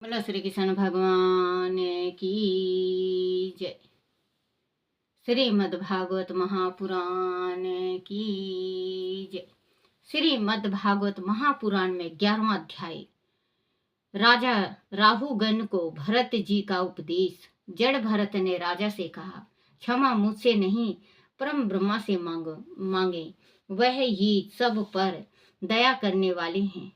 बोलो श्री कृष्ण भगवान की जय। श्रीमद्भागवत महापुराण की जय। श्रीमद्भागवत महापुराण में 11वां अध्याय। राजा राहुगण को भरत जी का उपदेश। जड़ भरत ने राजा से कहा, क्षमा मुझसे नहीं परम ब्रह्मा से मांगे, वह ही सब पर दया करने वाले हैं।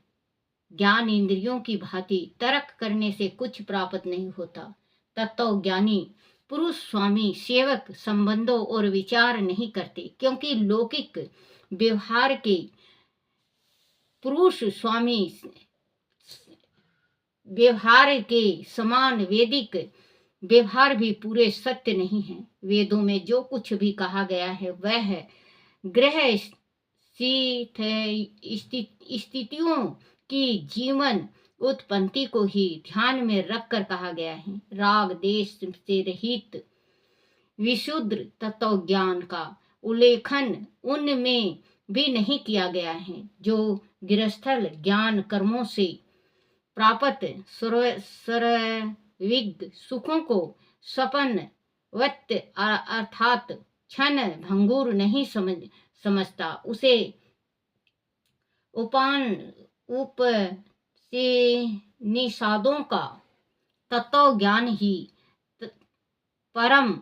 ज्ञान इंद्रियों की भांति तर्क करने से कुछ प्राप्त नहीं होता। तत्व ज्ञानी पुरुष स्वामी सेवक संबंधों और विचार नहीं करते, क्योंकि लौकिक व्यवहार के पुरुष स्वामी व्यवहार के समान वैदिक व्यवहार भी पूरे सत्य नहीं है। वेदों में जो कुछ भी कहा गया है वह ग्रह स्थितियों की जीवन उत्पत्ति को ही ध्यान में रखकर कहा गया है। राग देश से रहित विशुद्ध तत्व ज्ञान का उल्लेखन उनमें भी नहीं किया गया है। जो गृहस्थल ज्ञान कर्मों से प्राप्त सर्विग सुखों को सपन वत अर्थात क्षण भंगुर नहीं समझता, उसे उपनिषदों का तत्व ज्ञान ही परम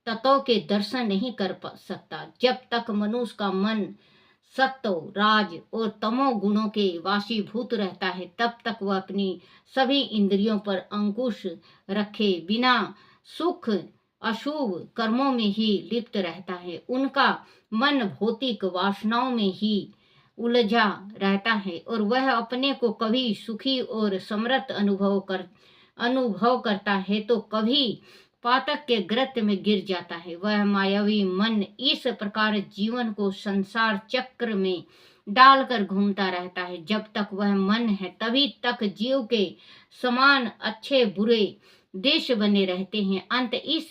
तत्व के दर्शन नहीं कर सकता। जब तक मनुष्य का मन सत्व राज और तमो गुणों के वाशीभूत रहता है, तब तक वह अपनी सभी इंद्रियों पर अंकुश रखे बिना सुख अशुभ कर्मों में ही लिप्त रहता है। उनका मन भौतिक वासनाओं में ही उलझा रहता है और वह अपने को कभी सुखी और समृद्ध अनुभव करता है तो कभी पातक के गर्त में गिर जाता है। वह मायावी मन इस प्रकार जीवन को संसार चक्र में डालकर घूमता रहता है। जब तक वह मन है तभी तक जीव के समान अच्छे बुरे देश बने रहते हैं। अंत इस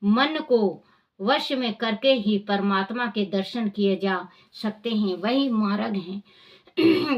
मन को वश में करके ही परमात्मा के दर्शन किए जा सकते हैं। वही मार्ग है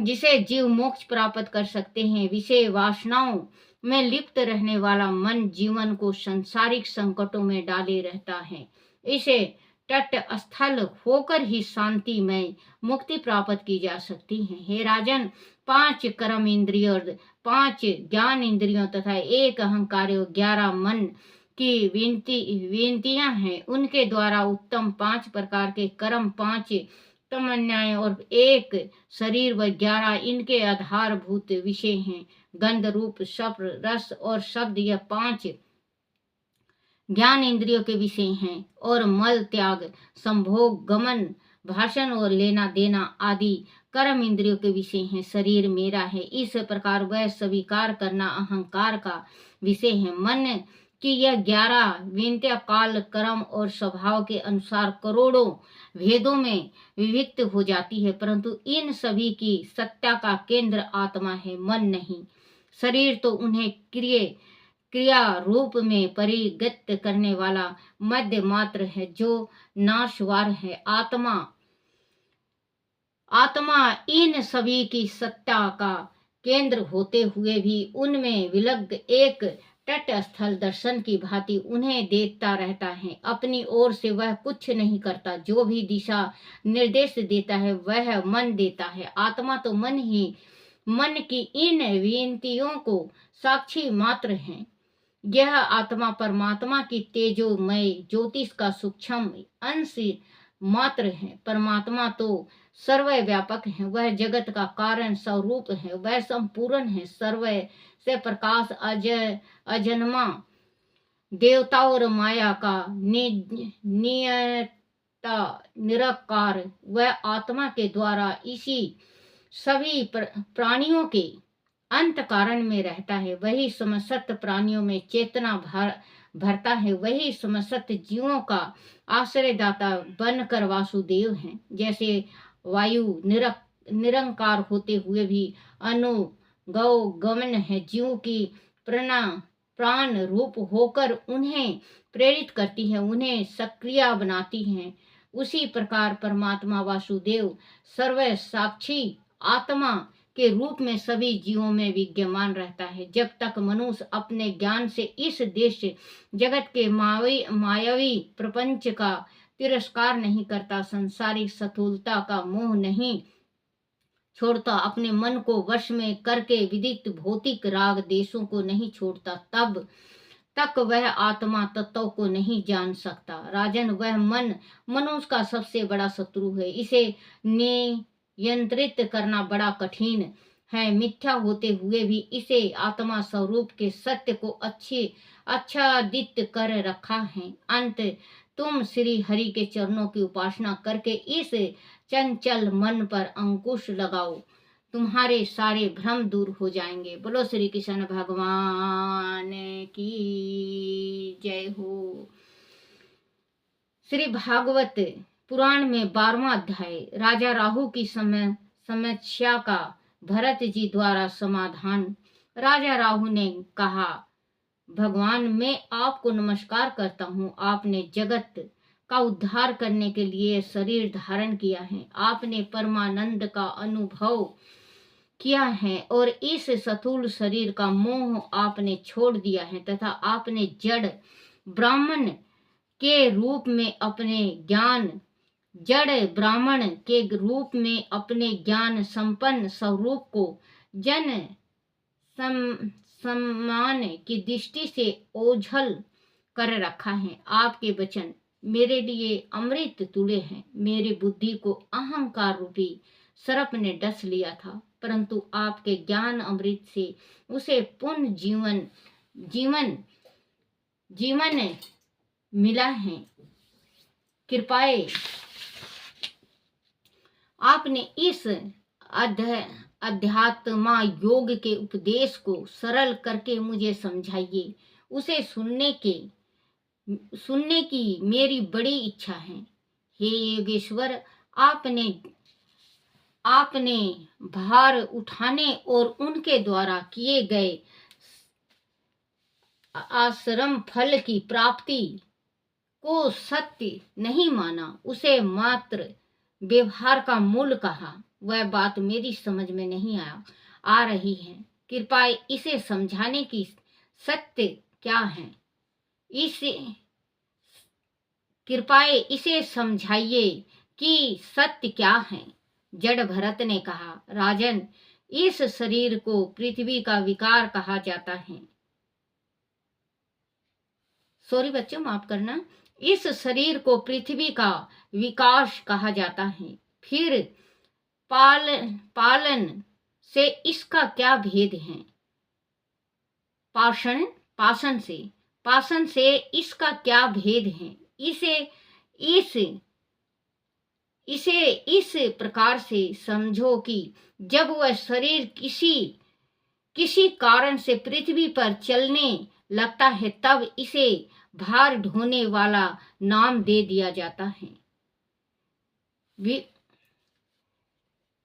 जिसे जीव मोक्ष प्राप्त कर सकते हैं। विषय वासनाओं में लिप्त रहने वाला मन जीवन को संसारिक संकटों में डाले रहता है। इसे तटस्थल होकर ही शांति में मुक्ति प्राप्त की जा सकती है। हे राजन, 5 कर्म इंद्रियों, 5 ज्ञान इंद्रियों तथा 1 अहंकार और 11 मन की विनतियां हैं। उनके द्वारा उत्तम 5 प्रकार के कर्म, 5 तमन्नाएं और 1 शरीर व 11 इनके आधारभूत विषय हैं। गंध रूप शब्द रस और शब्द यह 5 ज्ञान इंद्रियों के विषय हैं और मल त्याग संभोग गमन भाषण और लेना देना आदि कर्म इंद्रियों के विषय हैं। शरीर मेरा है, इस प्रकार वह स्वीकार करना अहंकार का विषय है। मन कि यह 11 विनत्या काल कर्म और स्वभाव के अनुसार करोड़ों भेदों में विभक्त हो जाती है, परंतु इन सभी की सत्ता का केंद्र आत्मा है, मन नहीं। शरीर तो उन्हें क्रिया रूप में परिगत करने वाला मध्य मात्र है जो नाशवार है। आत्मा इन सभी की सत्ता का केंद्र होते हुए भी उनमें विलग्न एक तटस्थल दर्शन की भांति उन्हें देखता रहता है। अपनी ओर से वह कुछ नहीं करता। जो भी दिशा निर्देश देता है वह मन देता है। आत्मा तो मन की इन विनतियों को साक्षी मात्र है। यह आत्मा परमात्मा की तेजोमय ज्योतिष का सूक्ष्म अंश मात्र है। परमात्मा तो सर्वव्यापक है, वह जगत का कारण स्वरूप है, वह संपूर्ण है, सर्व से प्रकाश अजन्मा देवता और माया का निराकार। वह आत्मा के द्वारा इसी सभी प्राणियों के अंत कारण में रहता है। वही समस्त प्राणियों में चेतना भरता है। वही समस्त जीवों का आश्रयदाता बनकर वासुदेव है। जैसे वायु निरंकार होते हुए भी अनुगमन है, जीव की प्राण रूप होकर उन्हें प्रेरित करती है, उन्हें सक्रिय बनाती है। उसी प्रकार परमात्मा वासुदेव सर्व साक्षी आत्मा के रूप में सभी जीवों में विद्यमान रहता है। जब तक मनुष्य अपने ज्ञान से इस दृश्य जगत के मायावी प्रपंच का तिरस्कार नहीं करता, संसारिक स्थूलता का मोह नहीं छोड़ता, अपने मन को वश में करके विदित भौतिक राग देशों को नहीं छोड़ता, तब तक वह आत्मा तत्व को नहीं जान सकता। राजन, वह मन मनुष्य का सबसे बड़ा शत्रु है। इसे नियंत्रित करना बड़ा कठिन है। मिथ्या होते हुए भी इसे आत्मा स्वरूप के सत्य को आच्छादित कर रखा है। अंत तुम श्री हरि के चरणों की उपासना करके इस चंचल मन पर अंकुश लगाओ, तुम्हारे सारे भ्रम दूर हो जाएंगे। बोलो श्री कृष्ण भगवान की जय हो। श्री भागवत पुराण में 12वां अध्याय राजा राहु की समस्या का भरत जी द्वारा समाधान। राजा राहु ने कहा, भगवान, मैं आपको नमस्कार करता हूँ। आपने जगत का उद्धार करने के लिए शरीर धारण किया है। आपने परमानंद का अनुभव किया है और इस स्थूल शरीर का मोह आपने छोड़ दिया है तथा आपने जड़ ब्राह्मण के रूप में अपने ज्ञान संपन्न स्वरूप को जन सम्मान की दृष्टि से ओझल कर रखा है। आपके वचन मेरे लिए अमृत तुल्य हैं। मेरी बुद्धि को अहंकार रूपी सर्प ने डस लिया था, परंतु आपके ज्ञान अमृत से उसे पुनः जीवन मिला है। कृपया आपने इस अध्यात्मा योग के उपदेश को सरल करके मुझे समझाइए। उसे सुनने की मेरी बड़ी इच्छा है। हे योगेश्वर, आपने भार उठाने और उनके द्वारा किए गए आश्रम फल की प्राप्ति को सत्य नहीं माना, उसे मात्र व्यवहार का मूल कहा। वह बात मेरी समझ में नहीं आ रही है। कृपया इसे समझाने की सत्य क्या है, कृपया इसे समझाइए कि सत्य क्या है। जड़ भरत ने कहा, राजन, इस शरीर को पृथ्वी का विकार कहा जाता है। सॉरी बच्चों, माफ करना। इस शरीर को पृथ्वी का विकास कहा जाता है। फिर पालन से इसका क्या भेद है? पाषण से इसका क्या भेद है? इसे इस प्रकार से समझो कि जब वह शरीर किसी कारण से पृथ्वी पर चलने लगता है, तब इसे भार ढोने वाला नाम दे दिया जाता है।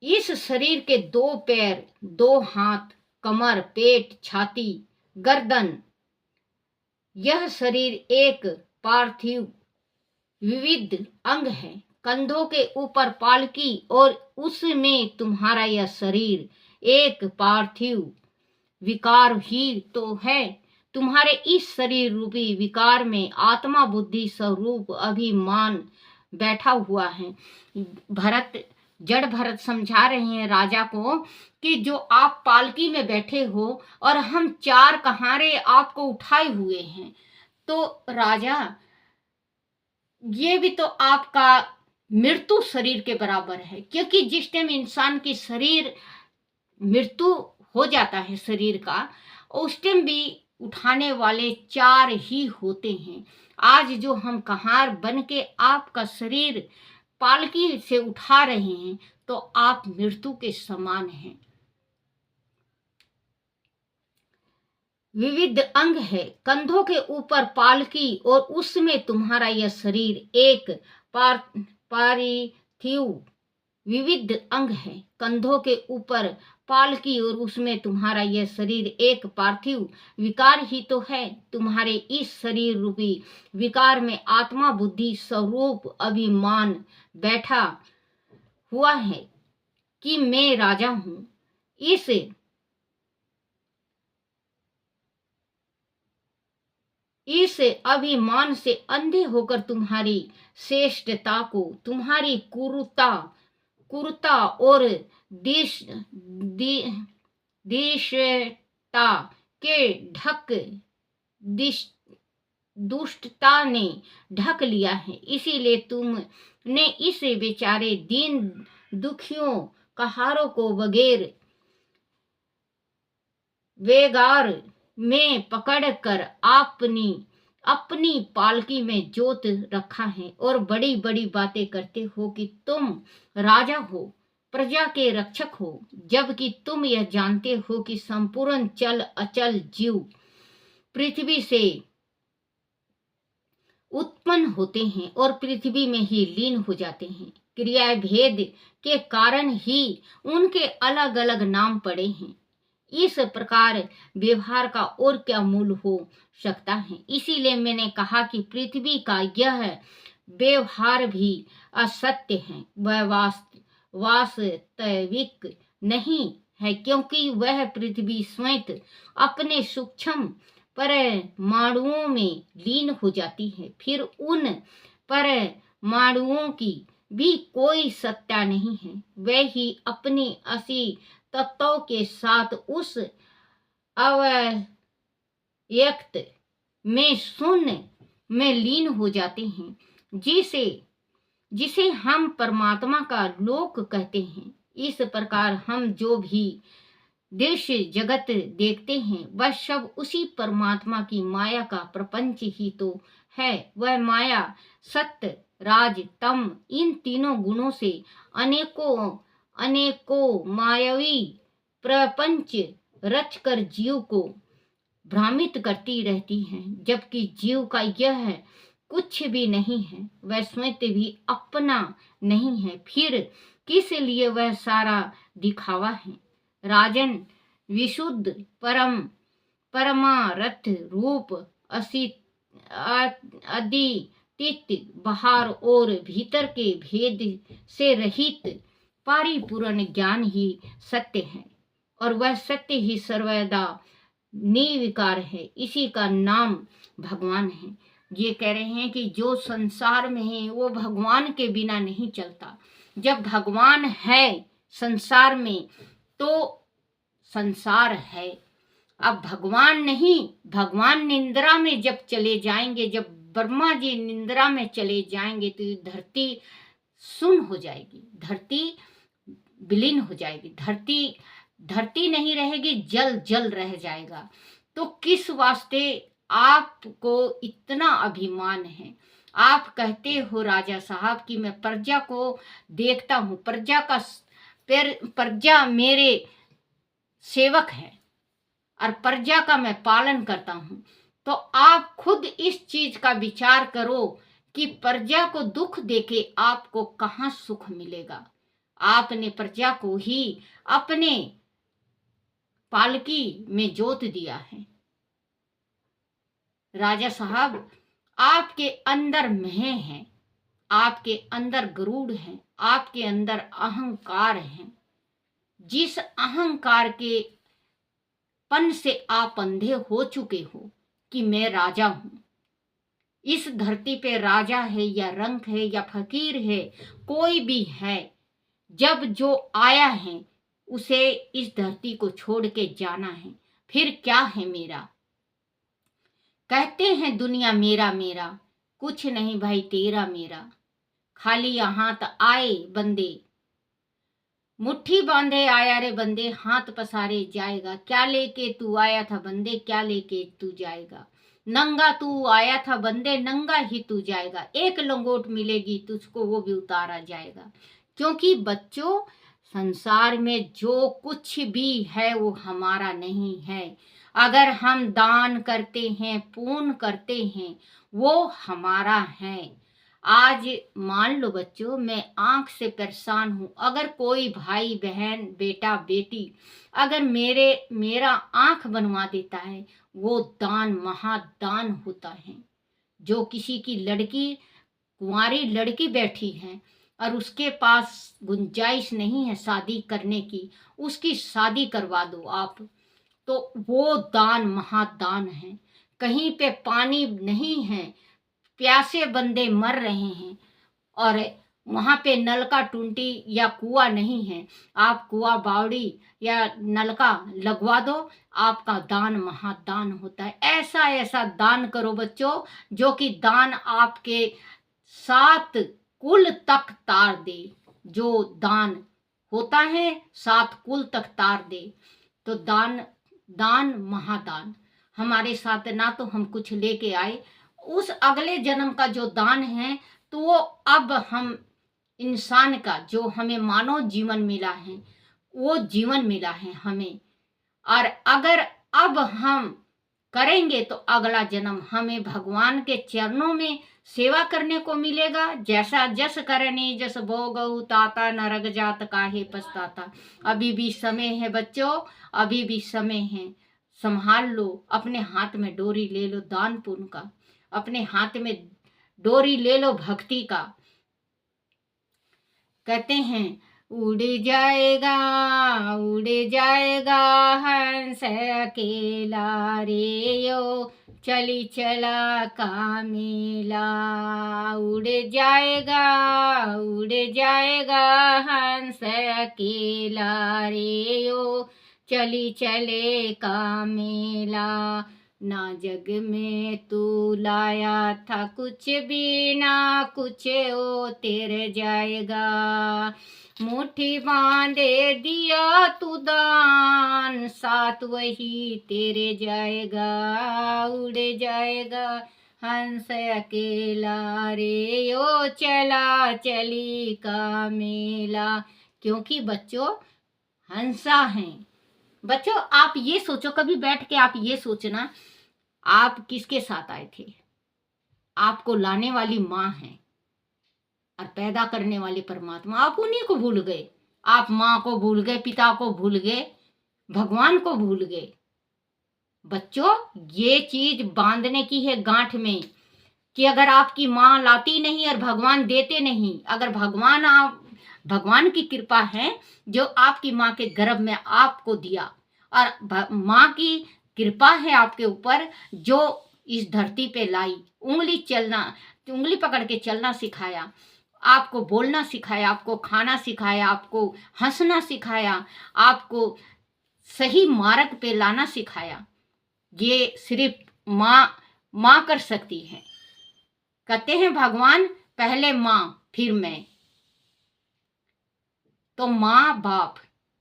इस शरीर के 2 पैर, 2 हाथ, कमर, पेट, छाती, गर्दन, यह शरीर एक पार्थिव विविध अंग है। कंधों के ऊपर पालकी और उसमें तुम्हारा यह शरीर एक पार्थिव विकार ही तो है। तुम्हारे इस शरीर रूपी विकार में आत्मा बुद्धि स्वरूप अभिमान बैठा हुआ है। जड़ भरत समझा रहे हैं राजा को कि जो आप पालकी में बैठे हो और हम 4 कहारे आपको उठाए हुए हैं, तो राजा ये भी तो आपका मृत्यु शरीर के बराबर है, क्योंकि जिस टाइम इंसान की शरीर मृत्यु हो जाता है शरीर का, उस टाइम भी उठाने वाले 4 ही होते हैं। आज जो हम कहार बन के आपका शरीर पालकी से उठा रहे हैं, तो आप मृत्यु के समान हैं। विविध अंग है, कंधों के ऊपर पालकी और उसमें तुम्हारा यह शरीर एक पार्थिव विविध अंग है। कंधों के ऊपर पालकी और उसमें तुम्हारा यह शरीर एक पार्थिव विकार ही तो है। तुम्हारे इस शरीर रूपी विकार में आत्मा बुद्धि स्वरूप अभिमान बैठा हुआ है कि मैं राजा हूँ। इस अभिमान से अंधे होकर तुम्हारी श्रेष्ठता को, तुम्हारी कुरुता और दिशता के दुष्टता ने ढक लिया है। इसीलिए तुमने इस बेचारे दीन दुखियों कहारों को बगैर वेगार में पकड़कर अपनी पालकी में जोत रखा है और बड़ी बड़ी बातें करते हो कि तुम राजा हो, प्रजा के रक्षक हो, जबकि तुम यह जानते हो कि संपूर्ण चल अचल जीव पृथ्वी से उत्पन्न होते हैं और पृथ्वी में ही लीन हो जाते हैं। क्रिया भेद के कारण ही उनके अलग अलग नाम पड़े हैं। इस प्रकार व्यवहार का और क्या मूल हो सकता है। इसीलिए मैंने कहा कि पृथ्वी का यह व्यवहार भी असत्य है, वह वास्तविक नहीं है, क्योंकि वह पृथ्वी स्वयं अपने सूक्ष्म परमाणुओं में लीन हो जाती है। फिर उन परमाणुओं की भी कोई सत्ता नहीं है, वे ही अपनी असी तत्वों के साथ उस अव्यक्त में शून्य में लीन हो जाते हैं, जिसे हम परमात्मा का लोक कहते हैं। इस प्रकार हम जो भी दृश्य जगत देखते हैं वह सब उसी परमात्मा की माया का प्रपंच ही तो है। वह माया सत्य राज तम इन तीनों गुणों से अनेकों मायावी प्रपंच रचकर जीव को भ्रमित करती रहती है, जबकि जीव का यह कुछ भी नहीं है, वह स्वयं भी अपना नहीं है, फिर किस लिए वह सारा दिखावा है। राजन, विशुद्ध परमार्थ रूप अद्वितीय बाहर और भीतर के भेद से रहित परिपूर्ण ज्ञान ही सत्य है और वह सत्य ही सर्वदा निर्विकार है। इसी का नाम भगवान है। ये कह रहे हैं कि जो संसार में है वो भगवान के बिना नहीं चलता। जब भगवान है संसार में तो संसार है। अब भगवान नहीं, भगवान निंद्रा में जब चले जाएंगे, जब ब्रह्मा जी निंद्रा में चले जाएंगे तो धरती सुन हो जाएगी, धरती विलीन हो जाएगी, धरती नहीं रहेगी, जल रह जाएगा। तो किस वास्ते आपको इतना अभिमान है? आप कहते हो राजा साहब कि मैं प्रजा को देखता हूँ, प्रजा मेरे सेवक है और प्रजा का मैं पालन करता हूँ। तो आप खुद इस चीज का विचार करो कि प्रजा को दुख देके आपको कहाँ सुख मिलेगा। आपने प्रजा को ही अपने पालकी में जोत दिया है। राजा साहब, आपके अंदर मैं है, आपके अंदर गरुड़ है, आपके अंदर अहंकार है। जिस अहंकार के पन से आप अंधे हो चुके हो कि मैं राजा हूं, इस धरती पे राजा है या रंक है या फकीर है, कोई भी है, जब जो आया है उसे इस धरती को छोड़ के जाना है। फिर क्या है मेरा? कहते हैं दुनिया मेरा मेरा, कुछ नहीं भाई तेरा मेरा। खाली हाथ आए बंदे, मुट्ठी बांधे आया रे बंदे, हाथ पसारे जाएगा। क्या लेके तू आया था बंदे, क्या लेके तू जाएगा। नंगा तू आया था बंदे, नंगा ही तू जाएगा। एक लंगोट मिलेगी तुझको, वो भी उतारा जाएगा। क्योंकि बच्चों, संसार में जो कुछ भी है वो हमारा नहीं है। अगर हम दान करते हैं, पुण्य करते हैं, वो हमारा है। आज मान लो बच्चों, मैं आंख से परेशान हूँ, अगर कोई भाई बहन बेटा बेटी अगर मेरा आंख बनवा देता है, वो दान महादान होता है। जो किसी की लड़की, कुंवारी लड़की बैठी है और उसके पास गुंजाइश नहीं है शादी करने की, उसकी शादी करवा दो आप, तो वो दान महादान है। कहीं पे पानी नहीं है, प्यासे बंदे मर रहे हैं और वहां पे नलका टूंटी या कुआं नहीं है, आप कुआं बावड़ी या नलका लगवा दो, आपका दान महादान होता है। ऐसा ऐसा दान करो बच्चों, जो कि दान आपके 7 कुल तक तार दे। जो दान होता है 7 कुल तक तार दे। तो दान, दान महादान हमारे साथ ना तो हम कुछ लेके आए, उस अगले जन्म का जो दान है, तो वो अब हम इंसान का जो हमें मानव जीवन मिला है, वो जीवन मिला है हमें। और अगर अब हम करेंगे तो अगला जन्म हमें भगवान के चरणों में सेवा करने को मिलेगा। जैसा जस करनी जस भोगऊ ताता, नरक जात काहे पछताता। अभी भी समय है बच्चों, अभी भी समय है। संभाल लो, अपने हाथ में डोरी ले लो दान पुण्य का, अपने हाथ में डोरी ले लो भक्ति का। कहते हैं उड़ जाएगा, उड़ जाएगा हंस अकेला रे यो, चली चला का मेला। उड़ जाएगा, उड़ जाएगा हंस अकेला रे यो, चली चले का मेला। ना जग में तू लाया था कुछ भी, ना कुछ ओ तेरे जाएगा। मुट्ठी बांधे दिया तू दान, साथ वही तेरे जाएगा। उड़ जाएगा हंस अकेला रे यो, चला चली का मेला। क्योंकि बच्चों हंसा हैं। बच्चों आप ये सोचो, कभी बैठ के आप ये सोचना, आप किसके साथ आए थे? आपको लाने वाली माँ है और पैदा करने वाले परमात्मा। आप उन्हीं को भूल गए, आप माँ को भूल गए, पिता को भूल गए, भगवान को भूल गए। बच्चों ये चीज बांधने की है गांठ में, कि अगर आपकी माँ लाती नहीं और भगवान देते नहीं, अगर भगवान की कृपा है जो आपकी माँ के गर्भ में आपको दिया, और माँ की कृपा है आपके ऊपर जो इस धरती पे लाई, उंगली पकड़ के चलना सिखाया, आपको बोलना सिखाया, आपको खाना सिखाया, आपको हंसना सिखाया, आपको सही मार्ग पे लाना सिखाया। ये सिर्फ माँ कर सकती है। कहते हैं भगवान पहले माँ फिर मैं। तो माँ बाप,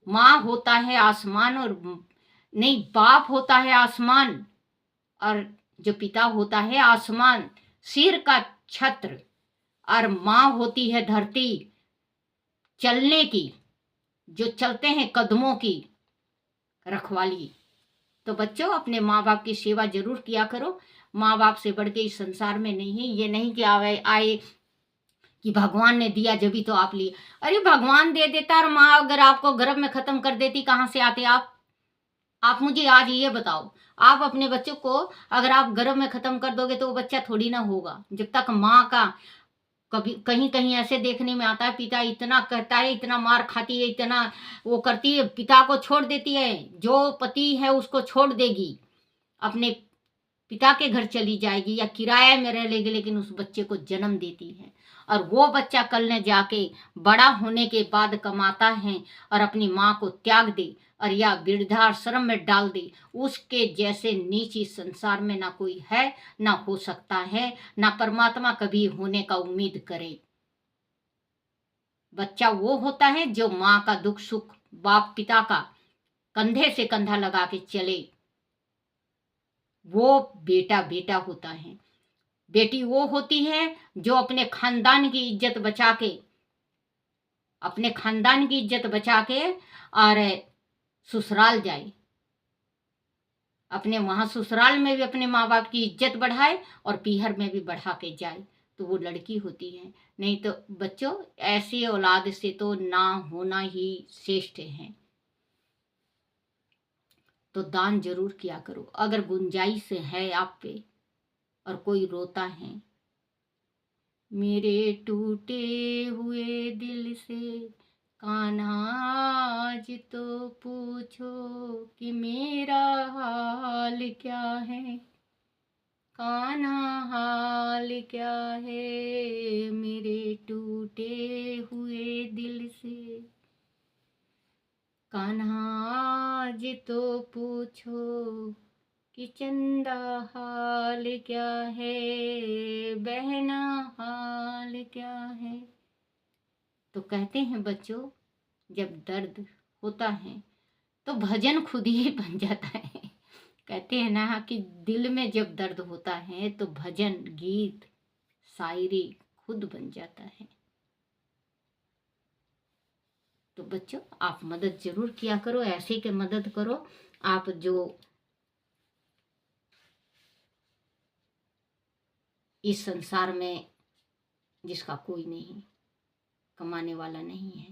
माँ होता है आसमान, और नहीं, बाप होता है आसमान, और जो पिता होता है आसमान सिर का छत्र, और माँ होती है धरती चलने की, जो चलते हैं कदमों की रखवाली। तो बच्चों अपने माँ बाप की सेवा जरूर किया करो। माँ बाप से बढ़ के इस संसार में नहीं है। ये नहीं कि आए कि भगवान ने दिया जब तो आप लिए। अरे भगवान दे देता और माँ अगर आपको गर्भ में खत्म कर देती, कहाँ से आते आप मुझे आज ये बताओ। आप अपने बच्चों को अगर आप गर्भ में खत्म कर दोगे तो वो बच्चा थोड़ी ना होगा। जब तक माँ का, कभी कहीं कहीं ऐसे देखने में आता है पिता इतना कहता है, इतना मार खाती है, इतना वो करती है, पिता को छोड़ देती है, जो पति है उसको छोड़ देगी, अपने पिता के घर चली जाएगी या किराए में रह लेगी, लेकिन उस बच्चे को जन्म देती है। और वो बच्चा कल ने जाके बड़ा होने के बाद कमाता है और अपनी माँ को त्याग दे और या वृद्धाश्रम में डाल दे, उसके जैसे नीच इस संसार में ना कोई है, ना हो सकता है, ना परमात्मा कभी होने का उम्मीद करे। बच्चा वो होता है जो माँ का दुख सुख, बाप पिता का कंधे से कंधा लगा के चले, वो बेटा बेटा होता है। बेटी वो होती है जो अपने खानदान की इज्जत बचा के, अपने खानदान की इज्जत बचा के और ससुराल जाए, अपने वहां ससुराल में भी अपने माँ बाप की इज्जत बढ़ाए और पीहर में भी बढ़ा के जाए, तो वो लड़की होती है। नहीं तो बच्चों ऐसी औलाद से तो ना होना ही श्रेष्ठ है। तो दान जरूर किया करो। अगर गुंजाइश है आप पे और कोई रोता है, मेरे टूटे हुए दिल से कान्हा आज तो पूछो कि मेरा हाल क्या है। कान्हा हाल क्या है मेरे टूटे हुए दिल से। कान्हा आज तो पूछो कि चंदा हाल क्या है, बहना हाल क्या है। तो कहते हैं बच्चों, जब दर्द होता है तो भजन खुद ही बन जाता है। कहते हैं ना कि दिल में जब दर्द होता है तो भजन, गीत, शायरी खुद बन जाता है। तो बच्चों, आप मदद जरूर किया करो, ऐसे के मदद करो आप जो इस संसार में जिसका कोई नहीं, कमाने वाला नहीं है।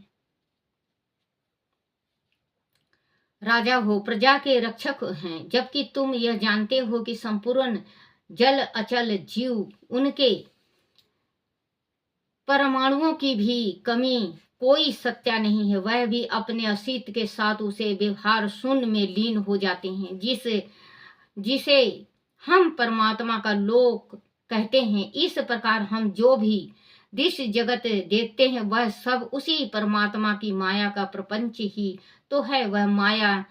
राजा हो, प्रजा के रक्षक हैं, जबकि तुम यह जानते हो कि संपूर्ण जल अचल जीव उनके परमाणुओं की भी कमी कोई सत्या नहीं है। वह भी अपने अस्तित्व के साथ उसे व्यवहार शून्य में लीन हो जाते हैं, जिसे हम परमात्मा का लोक कहते हैं। इस प्रकार हम जो भी दृश्य जगत देखते हैं वह सब उसी परमात्मा की माया का प्रपंच ही तो है। वह माया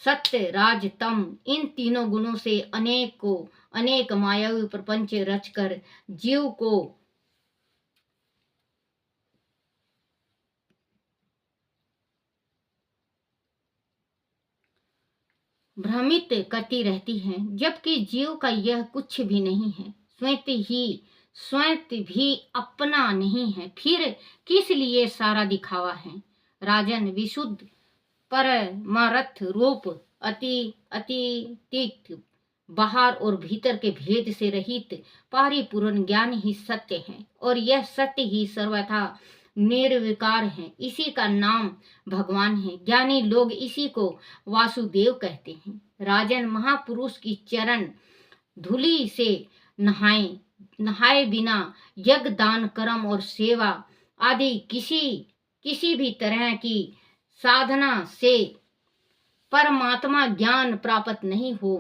सत्य राज तम इन तीनों गुणों से अनेक मायावी प्रपंच रचकर जीव को भ्रमित करती रहती हैं, जबकि जीव का यह कुछ भी नहीं है। स्वयं भी अपना नहीं है, फिर किस लिए सारा दिखावा है। राजन, विशुद्ध परमार्थ रूप अतीत बाहर और भीतर के भेद से रहित परिपूर्ण ज्ञान ही सत्य है, और यह सत्य ही सर्वथा निर्विकार है। इसी का नाम भगवान है। ज्ञानी लोग इसी को वासुदेव कहते हैं। राजन, महापुरुष की चरण धूलि से नहाए बिना यज्ञ, दान, कर्म और सेवा आदि किसी भी तरह की साधना से परमात्मा ज्ञान प्राप्त नहीं हो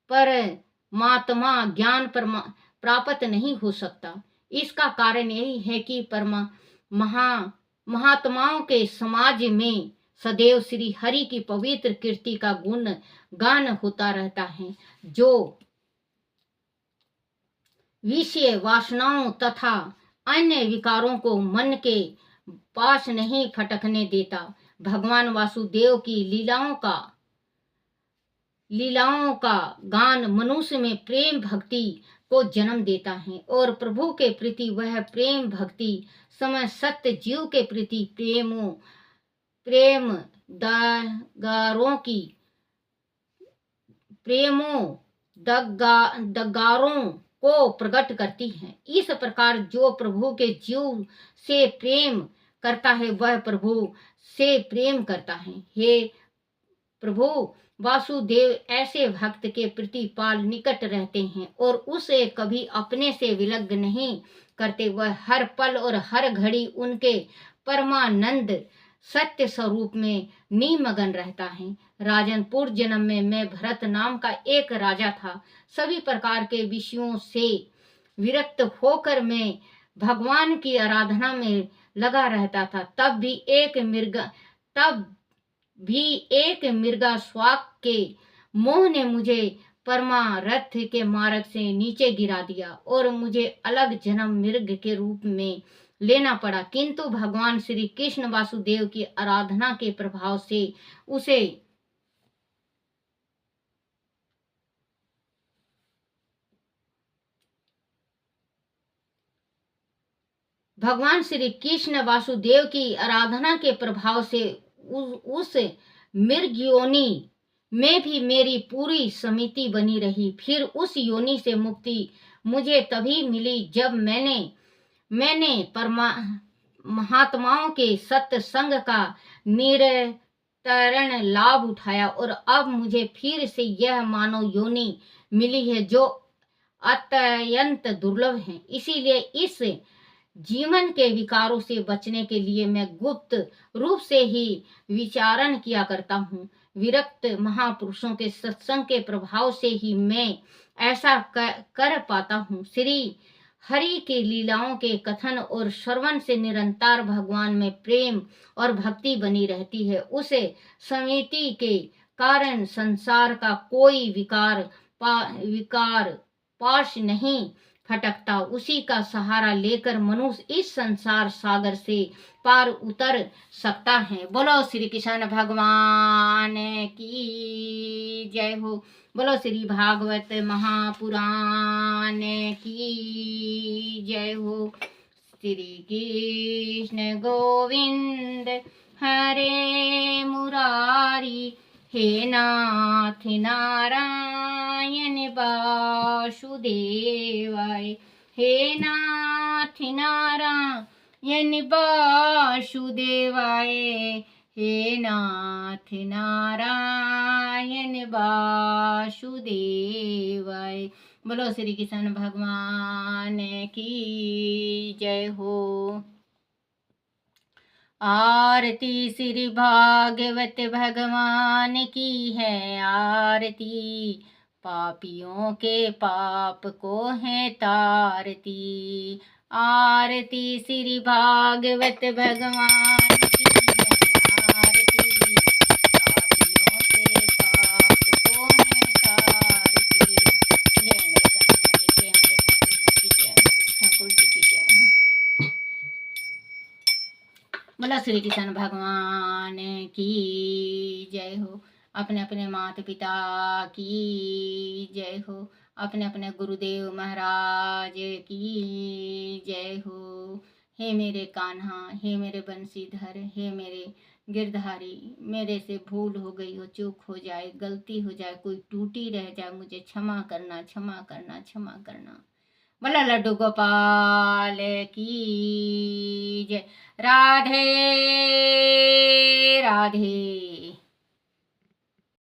परमात्मा ज्ञान प्राप्त नहीं हो सकता। इसका कारण यही है कि महात्माओं के समाज में सदैव श्री हरि की पवित्र कीर्ति का गुण गान होता रहता है, जो विषय वासनाओं तथा अन्य विकारों को मन के पास नहीं फटकने देता। भगवान वासुदेव की लीलाओं का गान मनुष्य में प्रेम भक्ति को जन्म देता है, और प्रभु के प्रति वह प्रेम भक्ति समय सत्य जीव के प्रति दगारों को प्रकट करती है। इस प्रकार जो प्रभु के जीव से प्रेम करता है वह प्रभु से प्रेम करता है। हे प्रभु वासुदेव ऐसे भक्त के प्रतिपाल निकट रहते हैं और उसे कभी अपने से विलग नहीं करते। वह हर पल और हर घड़ी उनके परमानंद सत्य स्वरूप में निमग्न रहता है। राजन, पूर्व जन्म में मैं भरत नाम का एक राजा था। सभी प्रकार के विषयों से विरक्त होकर मैं भगवान की आराधना में लगा रहता था। तब भी एक मृगा स्वाक के मोह ने मुझे परमारथ के मार्ग से नीचे गिरा दिया और मुझे अलग जन्म मृग के रूप में लेना पड़ा। किंतु भगवान श्री कृष्ण वासुदेव की आराधना के प्रभाव से उसे भगवान श्री कृष्ण वासुदेव की आराधना के प्रभाव से उस मृग योनि में भी मेरी पूरी समिति बनी रही। फिर उस योनि से मुक्ति मुझे तभी मिली जब मैंने महात्माओं के सत्संग का निरंतर लाभ उठाया, और अब मुझे फिर से यह मानव योनि मिली है जो अत्यंत दुर्लभ हैं। इसीलिए इस जीवन के विकारों से बचने के लिए मैं गुप्त रूप से ही विचारण किया करता हूँ। विरक्त महापुरुषों के सत्संग के प्रभाव से ही मैं ऐसा कर पाता हूँ। श्री हरि की लीलाओं के कथन और श्रवण से निरंतर भगवान में प्रेम और भक्ति बनी रहती है। उसे समिति के कारण संसार का कोई विकार पाश नहीं फटकता। उसी का सहारा लेकर मनुष्य इस संसार सागर से पार उतर सकता है। बोलो श्री कृष्ण भगवान की जय हो। बोलो श्री भागवत महापुराण की जय हो। श्री कृष्ण गोविंद हरे मुरारी, हे नाथ नारायण वासुदेवाय, हे नाथ नारायण वासुदेवाय, हे नाथ नारायण वासुदेवाय। बोलो श्री कृष्ण भगवान की जय हो। आरती श्री भागवत भगवान की है आरती, पापियों के पाप को है तारती। आरती श्री भागवत भगवान की है आरती, पापियों के पाप को है तारती। जय मेरे कन्हैया की जय, मेरे ठाकुर जी की जय। बोला श्री कृष्ण भगवान की जय हो। अपने अपने माता पिता की जय हो। अपने अपने गुरुदेव महाराज की जय हो। हे मेरे कान्हा, हे मेरे बंसीधर, हे मेरे गिरधारी, मेरे से भूल हो गई हो, चूक हो जाए, गलती हो जाए, कोई टूटी रह जाए, मुझे क्षमा करना, क्षमा करना, क्षमा करना। बोला लड्डू गोपाल की जय। राधे राधे